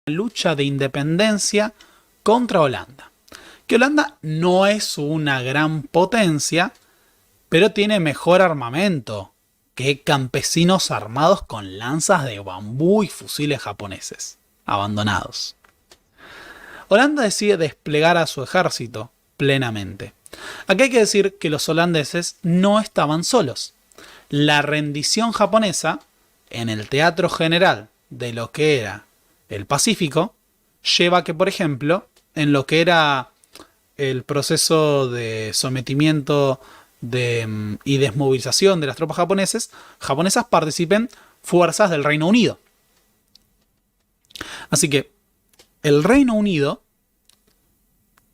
lucha de independencia contra Holanda. Que Holanda no es una gran potencia, pero tiene mejor armamento que campesinos armados con lanzas de bambú y fusiles japoneses abandonados. Holanda decide desplegar a su ejército plenamente. Aquí hay que decir que los holandeses no estaban solos. La rendición japonesa en el teatro general de lo que era el Pacífico lleva a que, por ejemplo, en lo que era el proceso de sometimiento y desmovilización de las tropas japonesas participen fuerzas del Reino Unido. Así que el Reino Unido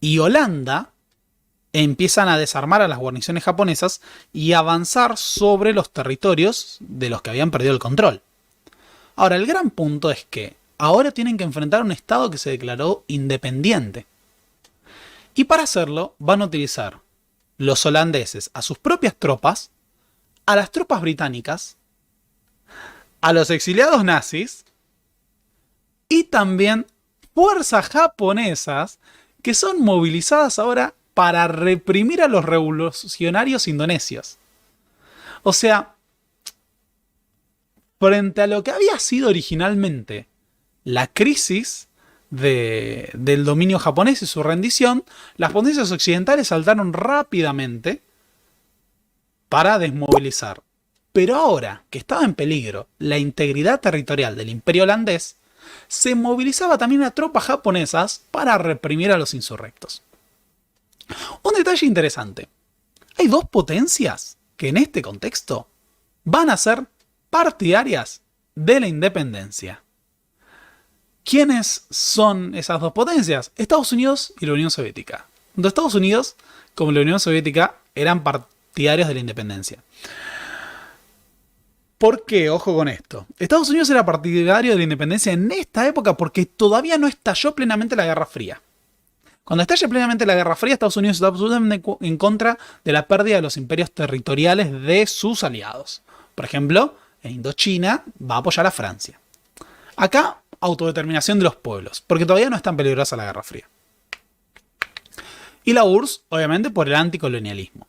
y Holanda empiezan a desarmar a las guarniciones japonesas y avanzar sobre los territorios de los que habían perdido el control. Ahora, el gran punto es que ahora tienen que enfrentar a un estado que se declaró independiente. Y para hacerlo van a utilizar los holandeses a sus propias tropas, a las tropas británicas, a los exiliados nazis y también fuerzas japonesas que son movilizadas ahora para reprimir a los revolucionarios indonesios. O sea, frente a lo que había sido originalmente la crisis del dominio japonés y su rendición, las potencias occidentales saltaron rápidamente para desmovilizar. Pero ahora que estaba en peligro la integridad territorial del imperio holandés, se movilizaba también a tropas japonesas para reprimir a los insurrectos. Un detalle interesante. Hay dos potencias que en este contexto van a ser partidarias de la independencia. ¿Quiénes son esas dos potencias? Estados Unidos y la Unión Soviética. Tanto Estados Unidos como la Unión Soviética eran partidarios de la independencia. ¿Por qué? Ojo con esto. Estados Unidos era partidario de la independencia en esta época porque todavía no estalló plenamente la Guerra Fría. Cuando estalle plenamente la Guerra Fría, Estados Unidos está absolutamente en contra de la pérdida de los imperios territoriales de sus aliados. Por ejemplo, en Indochina va a apoyar a Francia. Acá, autodeterminación de los pueblos, porque todavía no es tan peligrosa la Guerra Fría. Y la URSS, obviamente, por el anticolonialismo.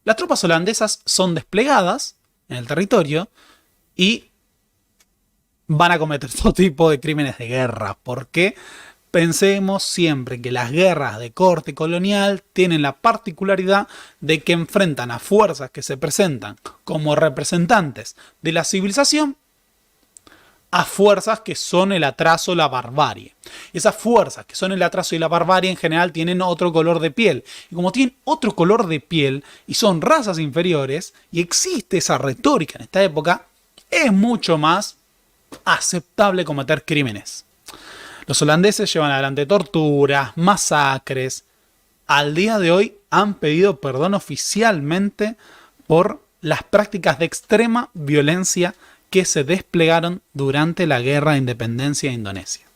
Las tropas holandesas son desplegadas en el territorio y van a cometer todo tipo de crímenes de guerra, porque pensemos siempre que las guerras de corte colonial tienen la particularidad de que enfrentan a fuerzas que se presentan como representantes de la civilización a fuerzas que son el atraso, la barbarie. Esas fuerzas que son el atraso y la barbarie en general tienen otro color de piel. Y como tienen otro color de piel y son razas inferiores, y existe esa retórica en esta época, es mucho más aceptable cometer crímenes. Los holandeses llevan adelante torturas, masacres. Al día de hoy han pedido perdón oficialmente por las prácticas de extrema violencia que se desplegaron durante la Guerra de Independencia de Indonesia.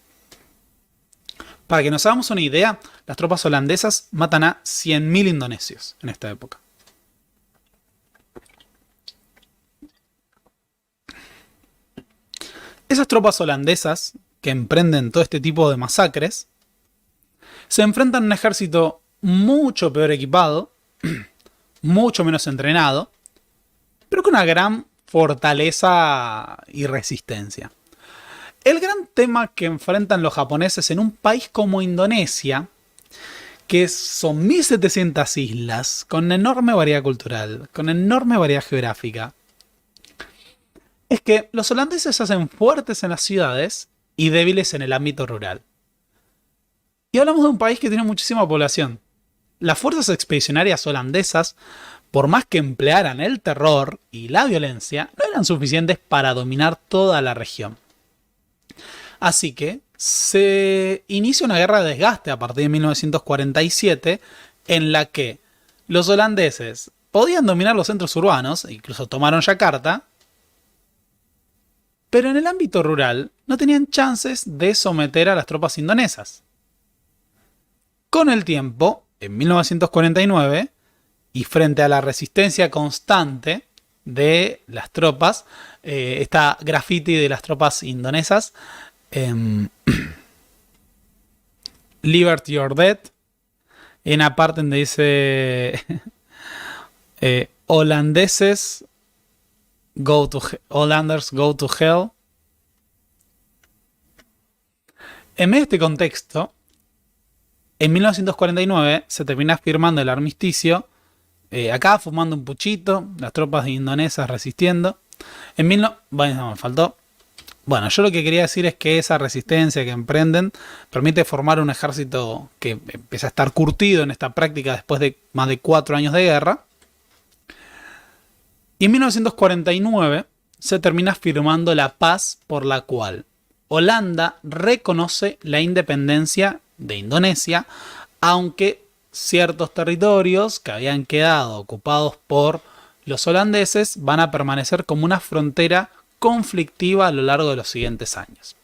Para que nos hagamos una idea, las tropas holandesas matan a 100.000 indonesios en esta época. Esas tropas holandesas que emprenden todo este tipo de masacres se enfrentan a un ejército mucho peor equipado, mucho menos entrenado, pero con una gran fortaleza y resistencia. El gran tema que enfrentan los japoneses en un país como Indonesia, que son 1700 islas, con enorme variedad cultural, con enorme variedad geográfica, es que los holandeses se hacen fuertes en las ciudades y débiles en el ámbito rural. Y hablamos de un país que tiene muchísima población. Las fuerzas expedicionarias holandesas, por más que emplearan el terror y la violencia, no eran suficientes para dominar toda la región. Así que se inicia una guerra de desgaste a partir de 1947, en la que los holandeses podían dominar los centros urbanos, incluso tomaron Yakarta, pero en el ámbito rural no tenían chances de someter a las tropas indonesas. Con el tiempo, en 1949, y frente a la resistencia constante de las tropas, esta graffiti de las tropas indonesas, Liberty or Death. En una parte donde dice holandeses Hollanders go to hell. En medio de este contexto, en 1949 se termina firmando el armisticio. Acá fumando un puchito, las tropas indonesias resistiendo. Bueno, me faltó. Bueno, yo lo que quería decir es que esa resistencia que emprenden permite formar un ejército que empieza a estar curtido en esta práctica después de más de 4 años de guerra. Y en 1949 se termina firmando la paz por la cual Holanda reconoce la independencia de Indonesia, aunque ciertos territorios que habían quedado ocupados por los holandeses van a permanecer como una frontera conflictiva a lo largo de los siguientes años.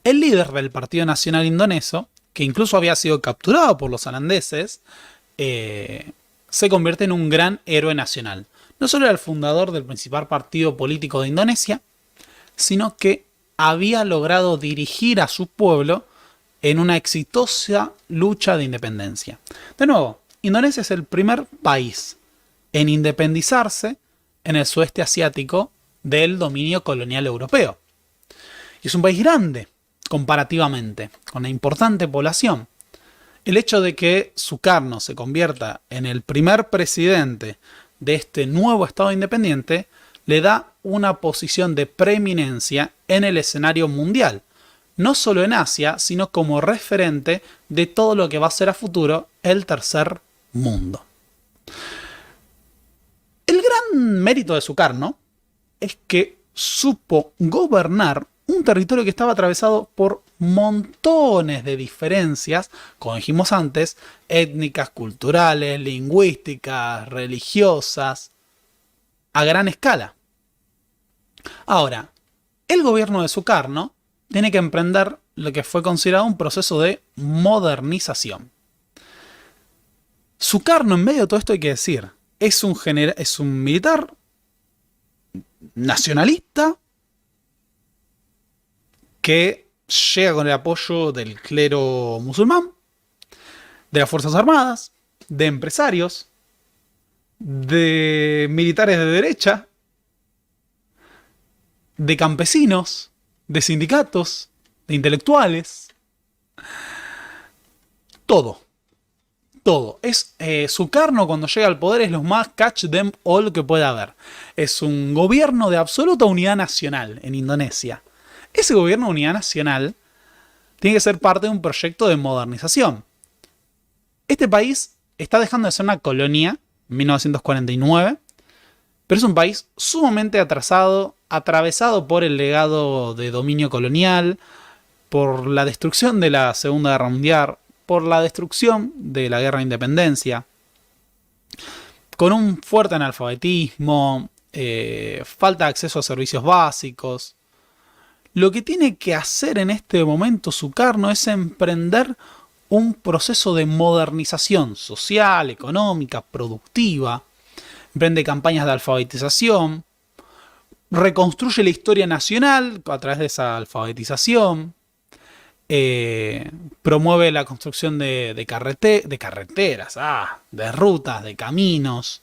El líder del Partido Nacional Indonesio, que incluso había sido capturado por los holandeses, se convierte en un gran héroe nacional. No solo era el fundador del principal partido político de Indonesia, sino que había logrado dirigir a su pueblo en una exitosa lucha de independencia. De nuevo, Indonesia es el primer país en independizarse en el sudeste asiático del dominio colonial europeo. Y es un país grande, comparativamente, con una importante población. El hecho de que Sukarno se convierta en el primer presidente de este nuevo Estado independiente le da una posición de preeminencia en el escenario mundial, no solo en Asia, sino como referente de todo lo que va a ser a futuro el tercer mundo. El gran mérito de Sukarno es que supo gobernar un territorio que estaba atravesado por montones de diferencias, como dijimos antes, étnicas, culturales, lingüísticas, religiosas, a gran escala. Ahora, el gobierno de Sukarno tiene que emprender lo que fue considerado un proceso de modernización. Sukarno, en medio de todo esto hay que decir, es un militar nacionalista que llega con el apoyo del clero musulmán, de las Fuerzas Armadas, de empresarios, de militares de derecha, de campesinos, de sindicatos, de intelectuales. Todo. Sukarno cuando llega al poder es lo más catch them all que pueda haber. Es un gobierno de absoluta unidad nacional en Indonesia. Ese gobierno de unidad nacional tiene que ser parte de un proyecto de modernización. Este país está dejando de ser una colonia en 1949, pero es un país sumamente atrasado, atravesado por el legado de dominio colonial, por la destrucción de la Segunda Guerra Mundial, por la destrucción de la Guerra de Independencia, con un fuerte analfabetismo, falta de acceso a servicios básicos. Lo que tiene que hacer en este momento Sukarno es emprender un proceso de modernización social, económica, productiva. Emprende campañas de alfabetización, reconstruye la historia nacional a través de esa alfabetización, promueve la construcción de carreteras, de rutas, de caminos.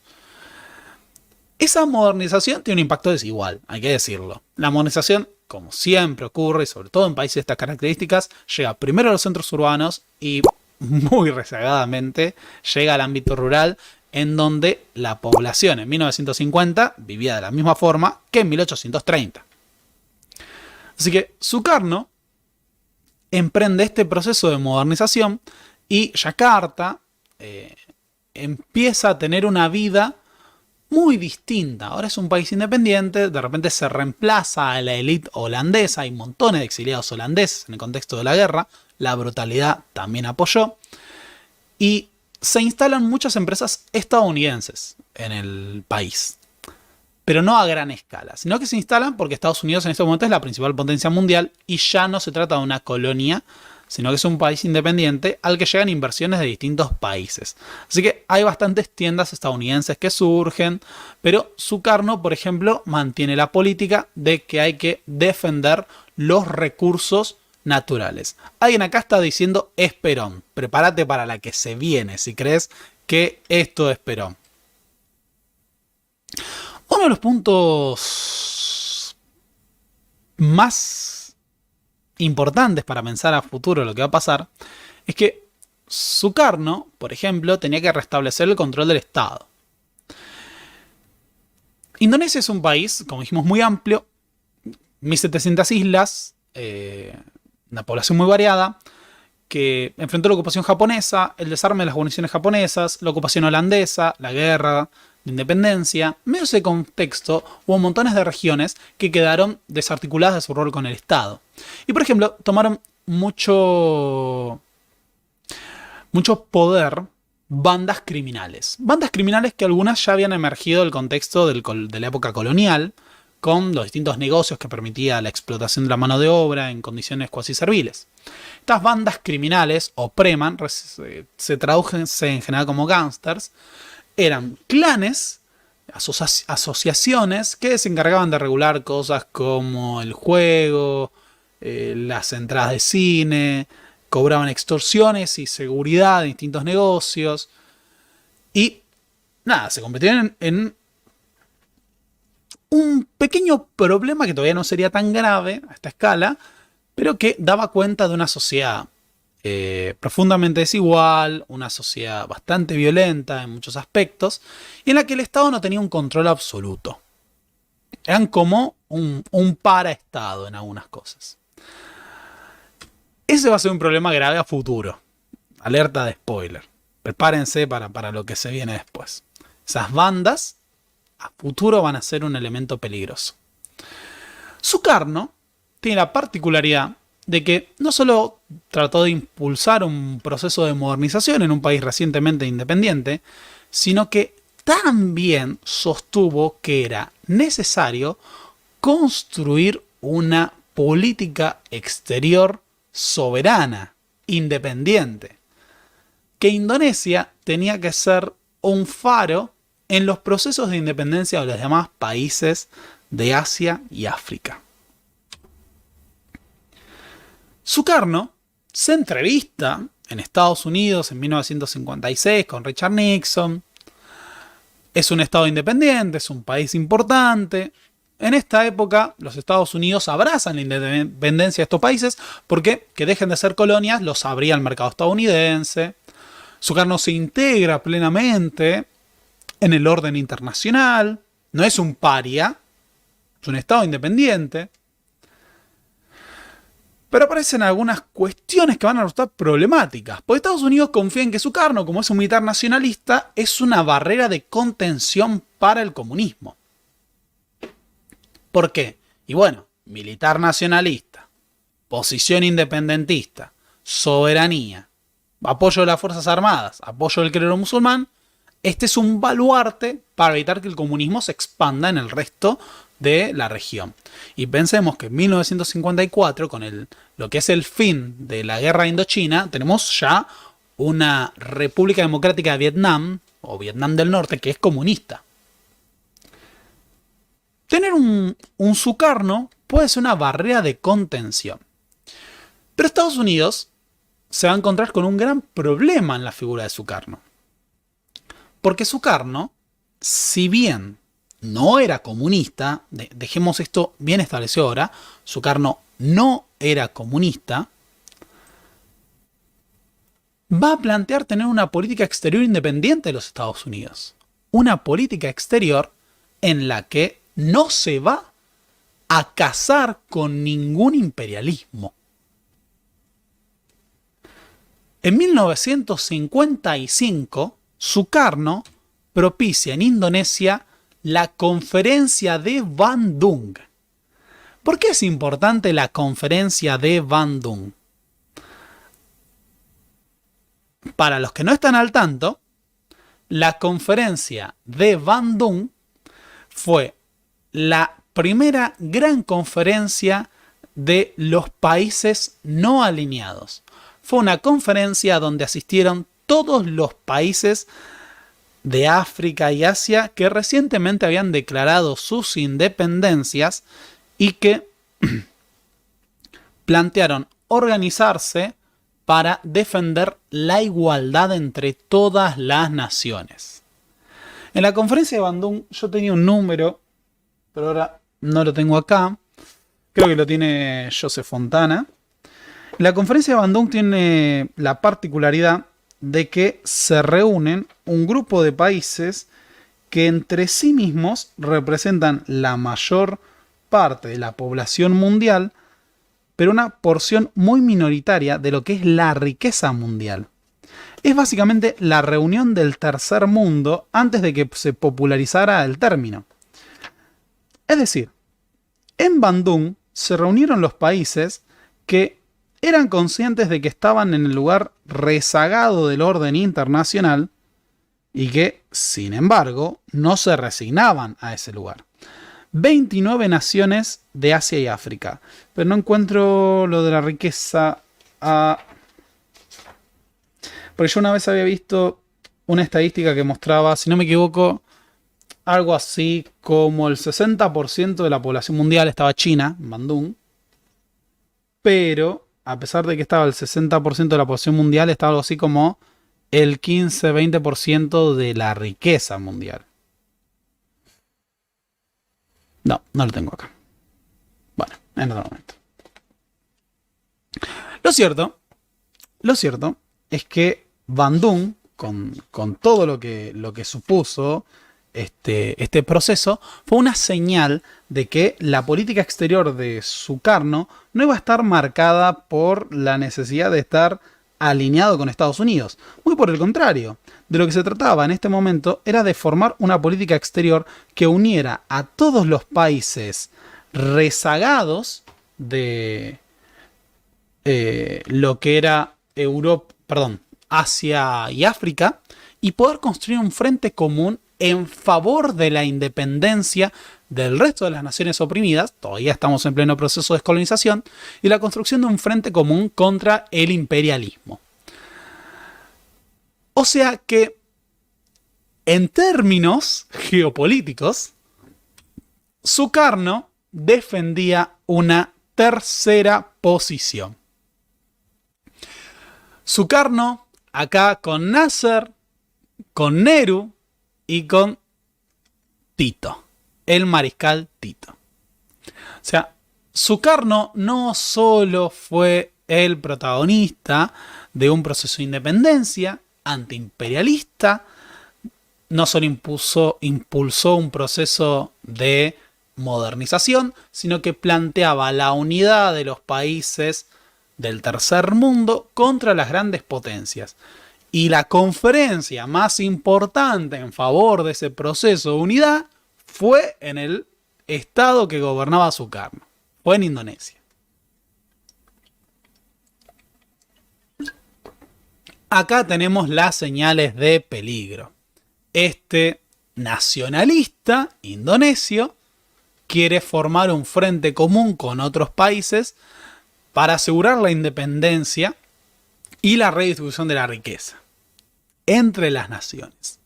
Esa modernización tiene un impacto desigual, hay que decirlo. La modernización, como siempre ocurre, y sobre todo en países de estas características, llega primero a los centros urbanos y muy rezagadamente llega al ámbito rural, en donde la población en 1950 vivía de la misma forma que en 1830. Así que Sukarno emprende este proceso de modernización y Yakarta empieza a tener una vida muy distinta. Ahora es un país independiente, de repente se reemplaza a la élite holandesa, hay montones de exiliados holandeses en el contexto de la guerra, la brutalidad también apoyó, y se instalan muchas empresas estadounidenses en el país, pero no a gran escala, sino que se instalan porque Estados Unidos en este momento es la principal potencia mundial y ya no se trata de una colonia, sino que es un país independiente al que llegan inversiones de distintos países. Así que hay bastantes tiendas estadounidenses que surgen, pero Sukarno, por ejemplo, mantiene la política de que hay que defender los recursos naturales. Alguien acá está diciendo es Perón. Prepárate para la que se viene si crees que esto es Perón. Uno de los puntos más importantes para pensar a futuro lo que va a pasar es que Sukarno, por ejemplo, tenía que restablecer el control del Estado. Indonesia es un país, como dijimos, muy amplio, 1700 islas, una población muy variada, que enfrentó la ocupación japonesa, el desarme de las guarniciones japonesas, la ocupación holandesa, la guerra de independencia. En medio de ese contexto hubo montones de regiones que quedaron desarticuladas de su rol con el Estado. Y por ejemplo, tomaron mucho poder bandas criminales. Bandas criminales que algunas ya habían emergido del contexto de la época colonial, con los distintos negocios que permitía la explotación de la mano de obra en condiciones cuasi serviles. Estas bandas criminales, o preman, se traducen en general como gángsters, eran clanes, asociaciones que se encargaban de regular cosas como el juego, las entradas de cine, cobraban extorsiones y seguridad de distintos negocios. Y nada, se convirtieron en un pequeño problema que todavía no sería tan grave a esta escala, pero que daba cuenta de una sociedad profundamente desigual, una sociedad bastante violenta en muchos aspectos, y en la que el Estado no tenía un control absoluto. Eran como un paraestado en algunas cosas. Ese va a ser un problema grave a futuro. Alerta de spoiler. Prepárense para lo que se viene después. Esas bandas a futuro van a ser un elemento peligroso. Sukarno tiene la particularidad de que no solo trató de impulsar un proceso de modernización en un país recientemente independiente, sino que también sostuvo que era necesario construir una política exterior soberana, independiente, que Indonesia tenía que ser un faro en los procesos de independencia de los demás países de Asia y África. Sukarno se entrevista en Estados Unidos en 1956 con Richard Nixon. Es un estado independiente, es un país importante. En esta época, los Estados Unidos abrazan la independencia de estos países porque que dejen de ser colonias los abría al mercado estadounidense. Sukarno se integra plenamente en el orden internacional. No es un paria, es un estado independiente. Pero aparecen algunas cuestiones que van a resultar problemáticas. Porque Estados Unidos confía en que Sukarno, como es un militar nacionalista, es una barrera de contención para el comunismo. ¿Por qué? Y bueno, militar nacionalista, posición independentista, soberanía, apoyo de las Fuerzas Armadas, apoyo del clero musulmán. Este es un baluarte para evitar que el comunismo se expanda en el resto de la región. Y pensemos que en 1954, con lo que es el fin de la guerra de Indochina, tenemos ya una República Democrática de Vietnam, o Vietnam del Norte, que es comunista. Tener un Sukarno puede ser una barrera de contención. Pero Estados Unidos se va a encontrar con un gran problema en la figura de Sukarno. Porque Sukarno, si bien no era comunista, dejemos esto bien establecido ahora, Sukarno no era comunista, va a plantear tener una política exterior independiente de los Estados Unidos. Una política exterior en la que no se va a casar con ningún imperialismo. En 1955, Sukarno propicia en Indonesia la Conferencia de Bandung. ¿Por qué es importante la Conferencia de Bandung? Para los que no están al tanto, la Conferencia de Bandung fue la primera gran conferencia de los países no alineados. Fue una conferencia donde asistieron todos los países de África y Asia que recientemente habían declarado sus independencias y que plantearon organizarse para defender la igualdad entre todas las naciones. En la conferencia de Bandung yo tenía un número, pero ahora no lo tengo acá. Creo que lo tiene Joseph Fontana. La conferencia de Bandung tiene la particularidad de que se reúnen un grupo de países que entre sí mismos representan la mayor parte de la población mundial, pero una porción muy minoritaria de lo que es la riqueza mundial. Es básicamente la reunión del tercer mundo antes de que se popularizara el término. Es decir, en Bandung se reunieron los países que eran conscientes de que estaban en el lugar rezagado del orden internacional y que, sin embargo, no se resignaban a ese lugar. 29 naciones de Asia y África. Pero no encuentro lo de la riqueza. Porque yo una vez había visto una estadística que mostraba, si no me equivoco, algo así como el 60% de la población mundial estaba China, en Bandung. Pero, a pesar de que estaba el 60% de la población mundial, estaba algo así como el 15-20% de la riqueza mundial. No, no lo tengo acá. Bueno, en otro momento. Lo cierto es que Bandung, con todo lo que supuso este proceso, fue una señal de que la política exterior de Sukarno no iba a estar marcada por la necesidad de estar alineado con Estados Unidos. Muy por el contrario, de lo que se trataba en este momento era de formar una política exterior que uniera a todos los países rezagados de lo que era Asia y África, y poder construir un frente común en favor de la independencia del resto de las naciones oprimidas. Todavía estamos en pleno proceso de descolonización, y la construcción de un frente común contra el imperialismo. O sea que, en términos geopolíticos, Sukarno defendía una tercera posición. Sukarno, acá con Nasser, con Nehru y con Tito, el mariscal Tito. O sea, Sukarno no solo fue el protagonista de un proceso de independencia antiimperialista, no solo impulsó un proceso de modernización, sino que planteaba la unidad de los países del tercer mundo contra las grandes potencias. Y la conferencia más importante en favor de ese proceso de unidad fue en el estado que gobernaba Sukarno. Fue en Indonesia. Acá tenemos las señales de peligro. Este nacionalista indonesio quiere formar un frente común con otros países para asegurar la independencia y la redistribución de la riqueza entre las naciones.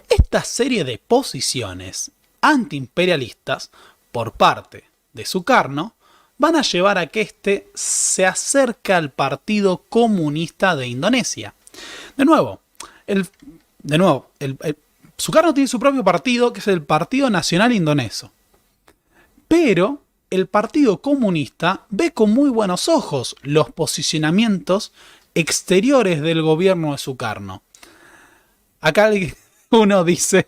Esta serie de posiciones antiimperialistas por parte de Sukarno van a llevar a que éste se acerque al Partido Comunista de Indonesia. Sukarno tiene su propio partido, que es el Partido Nacional Indonesio. Pero el Partido Comunista ve con muy buenos ojos los posicionamientos exteriores del gobierno de Sukarno. Acá uno dice: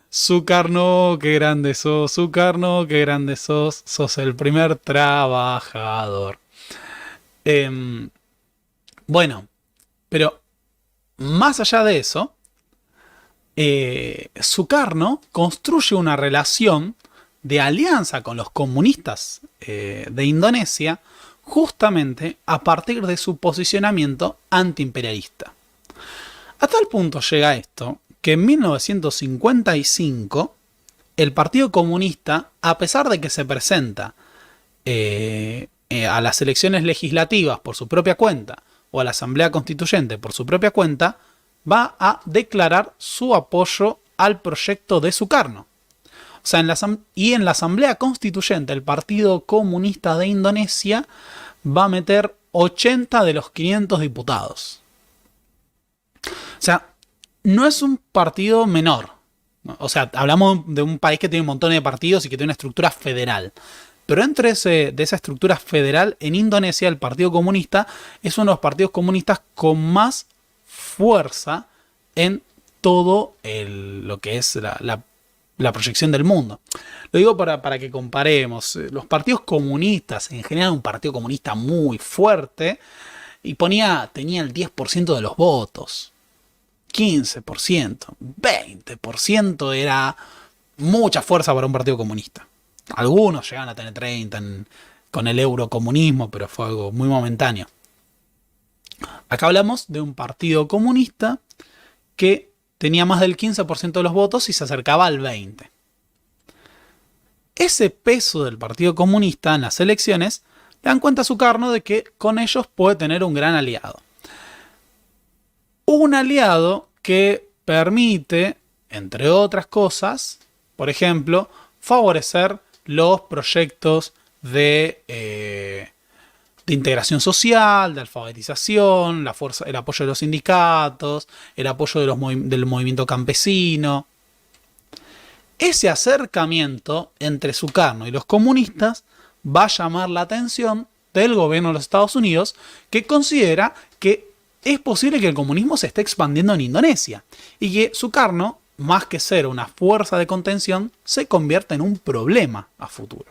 Sukarno, qué grande sos, Sukarno, qué grande sos, sos el primer trabajador. Bueno, pero más allá de eso, Sukarno construye una relación de alianza con los comunistas de Indonesia justamente a partir de su posicionamiento antiimperialista. A tal punto llega esto que en 1955 el Partido Comunista, a pesar de que se presenta a las elecciones legislativas por su propia cuenta o a la Asamblea Constituyente por su propia cuenta, va a declarar su apoyo al proyecto de Sukarno. O sea, en la Asamblea Constituyente el Partido Comunista de Indonesia va a meter 80 de los 500 diputados. O sea, no es un partido menor. O sea, hablamos de un país que tiene un montón de partidos y que tiene una estructura federal. Pero entre de esa estructura federal, en Indonesia, el Partido Comunista es uno de los partidos comunistas con más fuerza en todo lo que es la proyección del mundo. Lo digo para que comparemos. Los partidos comunistas, en general un partido comunista muy fuerte, y tenía el 10% de los votos. 15%, 20% era mucha fuerza para un partido comunista. Algunos llegan a tener 30 con el eurocomunismo, pero fue algo muy momentáneo. Acá hablamos de un partido comunista que tenía más del 15% de los votos y se acercaba al 20%. Ese peso del Partido Comunista en las elecciones le dan cuenta a Sukarno de que con ellos puede tener un gran aliado. Un aliado que permite, entre otras cosas, por ejemplo, favorecer los proyectos de integración social, de alfabetización, el apoyo de los sindicatos, el apoyo del movimiento campesino. Ese acercamiento entre Sukarno y los comunistas va a llamar la atención del gobierno de los Estados Unidos, que considera que es posible que el comunismo se esté expandiendo en Indonesia y que Sukarno, más que ser una fuerza de contención, se convierta en un problema a futuro.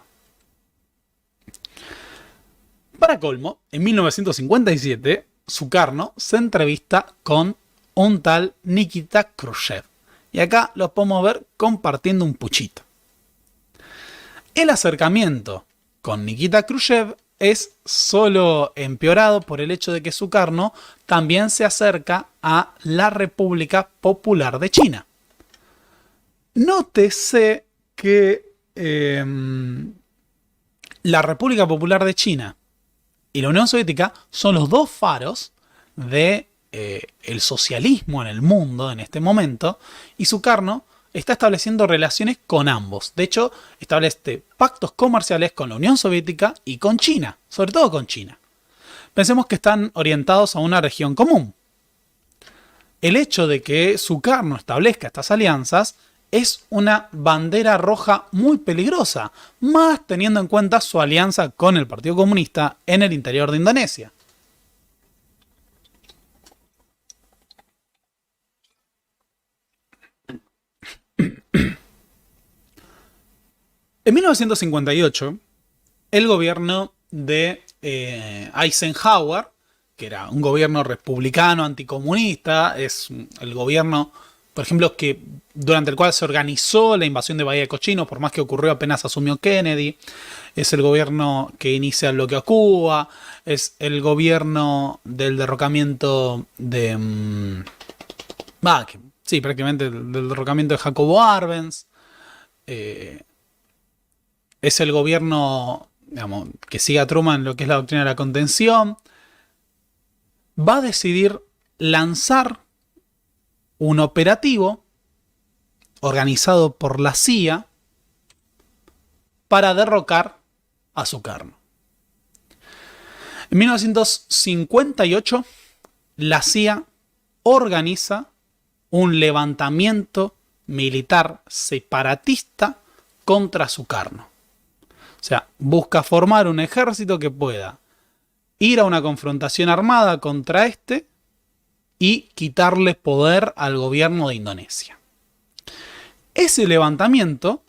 Para colmo, en 1957, Sukarno se entrevista con un tal Nikita Khrushchev. Y acá los podemos ver compartiendo un puchito. El acercamiento con Nikita Khrushchev es solo empeorado por el hecho de que Sukarno también se acerca a la República Popular de China. Nótese que la República Popular de China y la Unión Soviética son los dos faros de el socialismo en el mundo en este momento, y Sukarno está estableciendo relaciones con ambos. De hecho, establece pactos comerciales con la Unión Soviética y con China, sobre todo con China. Pensemos que están orientados a una región común. El hecho de que Sukarno establezca estas alianzas es una bandera roja muy peligrosa, más teniendo en cuenta su alianza con el Partido Comunista en el interior de Indonesia. En 1958, el gobierno de Eisenhower, que era un gobierno republicano anticomunista, es el gobierno, por ejemplo, durante el cual se organizó la invasión de Bahía de Cochinos, por más que ocurrió apenas asumió Kennedy, es el gobierno que inicia el bloqueo a Cuba, es el gobierno del derrocamiento prácticamente del derrocamiento de Jacobo Arbenz. Es el gobierno, digamos, que sigue a Truman en lo que es la doctrina de la contención. Va a decidir lanzar un operativo organizado por la CIA para derrocar a Sukarno. En 1958, la CIA organiza un levantamiento militar separatista contra Sukarno. O sea, busca formar un ejército que pueda ir a una confrontación armada contra este y quitarle poder al gobierno de Indonesia. Ese levantamiento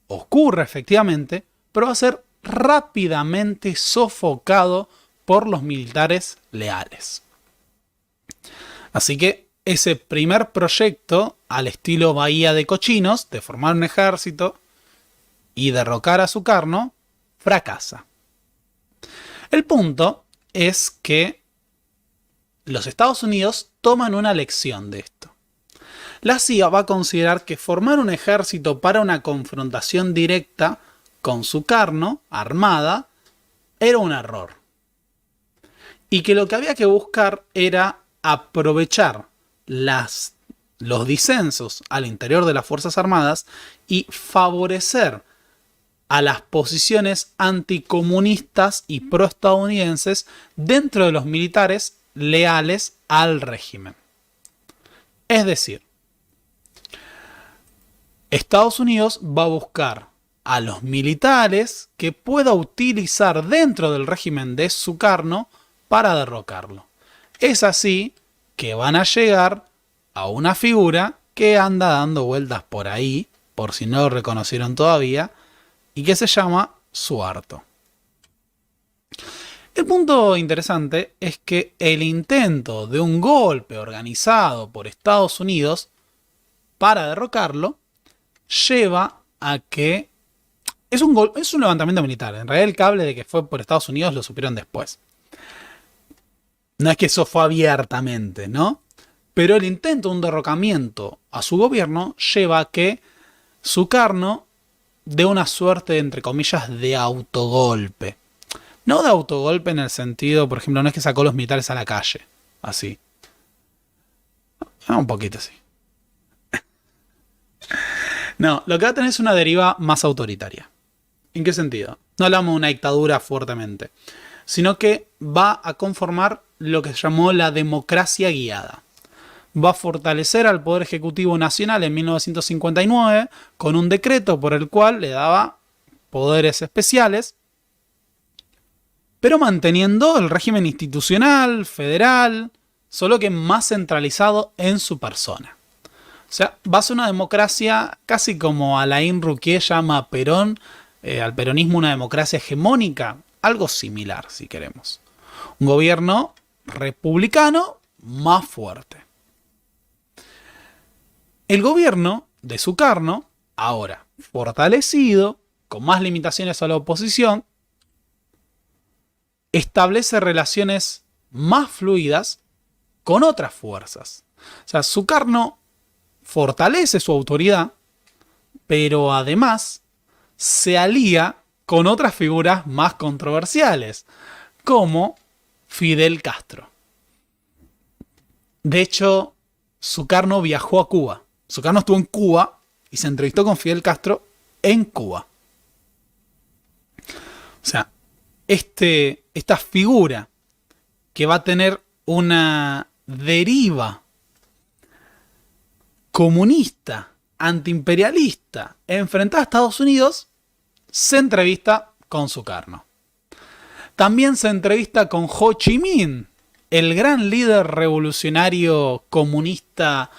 ocurre efectivamente, pero va a ser rápidamente sofocado por los militares leales. Así que ese primer proyecto, al estilo Bahía de Cochinos, de formar un ejército y derrocar a Sukarno, fracasa. El punto es que los Estados Unidos toman una lección de esto. La CIA va a considerar que formar un ejército para una confrontación directa con Sukarno, armada, era un error. Y que lo que había que buscar era aprovechar los disensos al interior de las Fuerzas Armadas y favorecer a las posiciones anticomunistas y proestadounidenses dentro de los militares leales al régimen. Es decir, Estados Unidos va a buscar a los militares que pueda utilizar dentro del régimen de Sukarno para derrocarlo. Es así que van a llegar a una figura que anda dando vueltas por ahí, por si no lo reconocieron todavía, y que se llama Suharto. El punto interesante es que el intento de un golpe organizado por Estados Unidos para derrocarlo lleva a que es un levantamiento militar. En realidad el cable de que fue por Estados Unidos lo supieron después. No es que eso fue abiertamente, ¿no? Pero el intento de un derrocamiento a su gobierno lleva a que Sukarno dé una suerte, entre comillas, de autogolpe. No de autogolpe en el sentido, por ejemplo, no es que sacó los militares a la calle. Así. Un poquito así. No, lo que va a tener es una deriva más autoritaria. ¿En qué sentido? No hablamos de una dictadura fuertemente, sino que va a conformar lo que se llamó la democracia guiada. Va a fortalecer al Poder Ejecutivo Nacional en 1959 con un decreto por el cual le daba poderes especiales, pero manteniendo el régimen institucional, federal, solo que más centralizado en su persona. O sea, va a ser una democracia casi como Alain Rouquier llama a Perón, al peronismo una democracia hegemónica, algo similar si queremos. Un gobierno republicano más fuerte. El gobierno de Sukarno, ahora fortalecido, con más limitaciones a la oposición, establece relaciones más fluidas con otras fuerzas. O sea, Sukarno fortalece su autoridad, pero además se alía con otras figuras más controversiales, como Fidel Castro. De hecho, Sukarno viajó a Cuba. Sukarno estuvo en Cuba y se entrevistó con Fidel Castro en Cuba. O sea, esta figura que va a tener una deriva comunista, antiimperialista, enfrentada a Estados Unidos, se entrevista con Sukarno. También se entrevista con Ho Chi Minh, el gran líder revolucionario comunista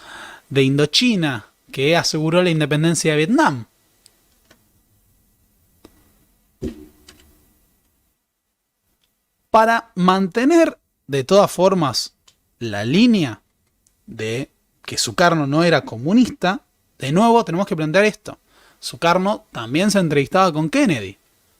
de Indochina, que aseguró la independencia de Vietnam. Para mantener de todas formas la línea de que Sukarno no era comunista, de nuevo tenemos que plantear esto. Sukarno también se entrevistaba con Kennedy.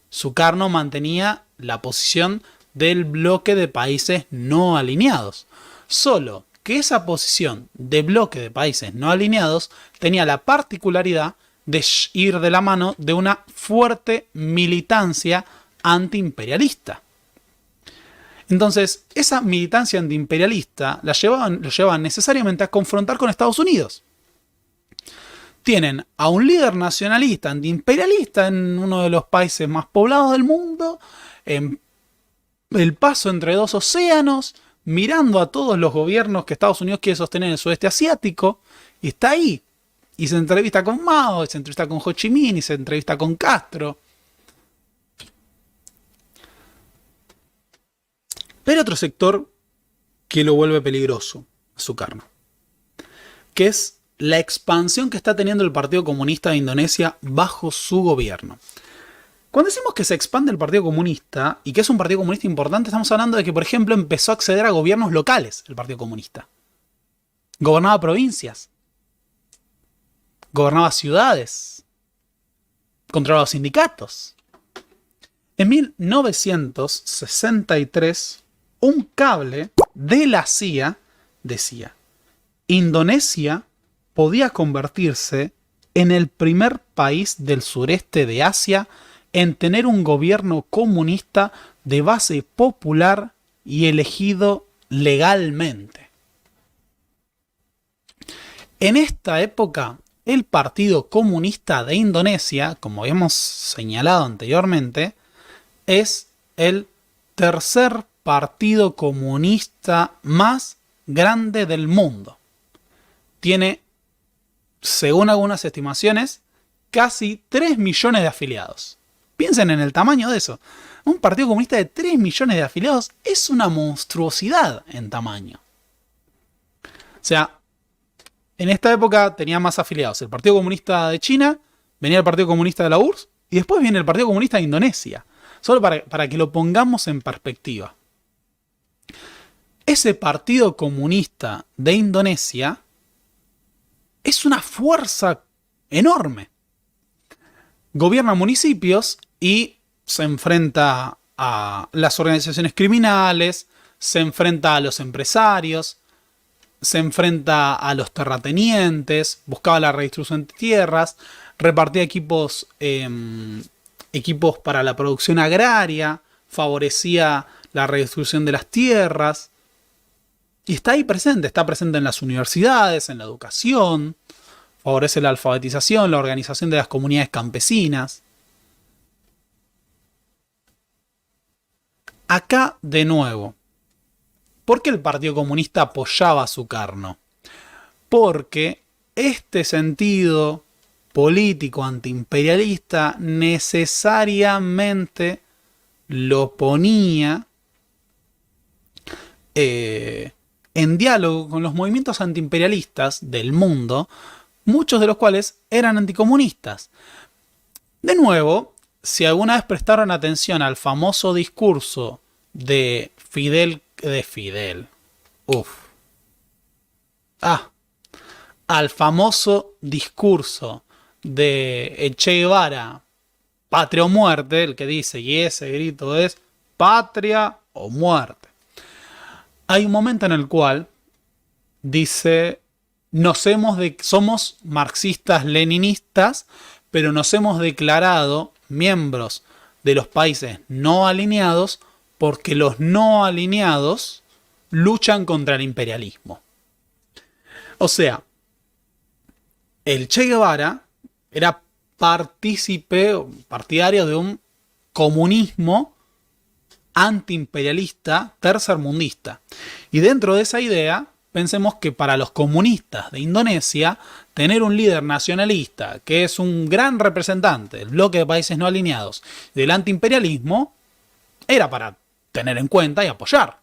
Sukarno mantenía la posición del bloque de países no alineados. Solo que esa posición de bloque de países no alineados tenía la particularidad de ir de la mano de una fuerte militancia antiimperialista. Entonces, esa militancia antiimperialista lo llevaban necesariamente a confrontar con Estados Unidos. Tienen a un líder nacionalista antiimperialista en uno de los países más poblados del mundo, en el paso entre dos océanos, mirando a todos los gobiernos que Estados Unidos quiere sostener en el sudeste asiático, y está ahí. Y se entrevista con Mao, y se entrevista con Ho Chi Minh, y se entrevista con Castro. Pero otro sector que lo vuelve peligroso a Sukarno, que es la expansión que está teniendo el Partido Comunista de Indonesia bajo su gobierno. Cuando decimos que se expande el Partido Comunista y que es un Partido Comunista importante, estamos hablando de que, por ejemplo, empezó a acceder a gobiernos locales el Partido Comunista. Gobernaba provincias, gobernaba ciudades, controlaba sindicatos. En 1963, un cable de la CIA decía: Indonesia podía convertirse en el primer país del sureste de Asia en tener un gobierno comunista de base popular y elegido legalmente. En esta época, el Partido Comunista de Indonesia, como habíamos señalado anteriormente, es el tercer partido comunista más grande del mundo. Tiene, según algunas estimaciones, casi 3 millones de afiliados. Piensen en el tamaño de eso. Un partido comunista de 3 millones de afiliados es una monstruosidad en tamaño. O sea, en esta época tenía más afiliados el Partido Comunista de China, venía el Partido Comunista de la URSS y después viene el Partido Comunista de Indonesia. Solo para que lo pongamos en perspectiva. Ese Partido Comunista de Indonesia es una fuerza enorme. Gobierna municipios y se enfrenta a las organizaciones criminales, se enfrenta a los empresarios, se enfrenta a los terratenientes, buscaba la redistribución de tierras, repartía equipos para la producción agraria, favorecía la redistribución de las tierras. Y está ahí presente, está presente en las universidades, en la educación, favorece la alfabetización, la organización de las comunidades campesinas. Acá, de nuevo, ¿por qué el Partido Comunista apoyaba a Sukarno? Porque este sentido político antiimperialista necesariamente lo ponía en diálogo con los movimientos antiimperialistas del mundo, muchos de los cuales eran anticomunistas. De nuevo, si alguna vez prestaron atención al famoso discurso de al famoso discurso de Che Guevara, patria o muerte, el que dice, y ese grito es patria o muerte. Hay un momento en el cual dice, somos marxistas-leninistas, pero nos hemos declarado miembros de los países no alineados porque los no alineados luchan contra el imperialismo. O sea, el Che Guevara era partidario de un comunismo antiimperialista tercermundista. Y dentro de esa idea, pensemos que para los comunistas de Indonesia, tener un líder nacionalista que es un gran representante del bloque de países no alineados del antiimperialismo era para tener en cuenta y apoyar.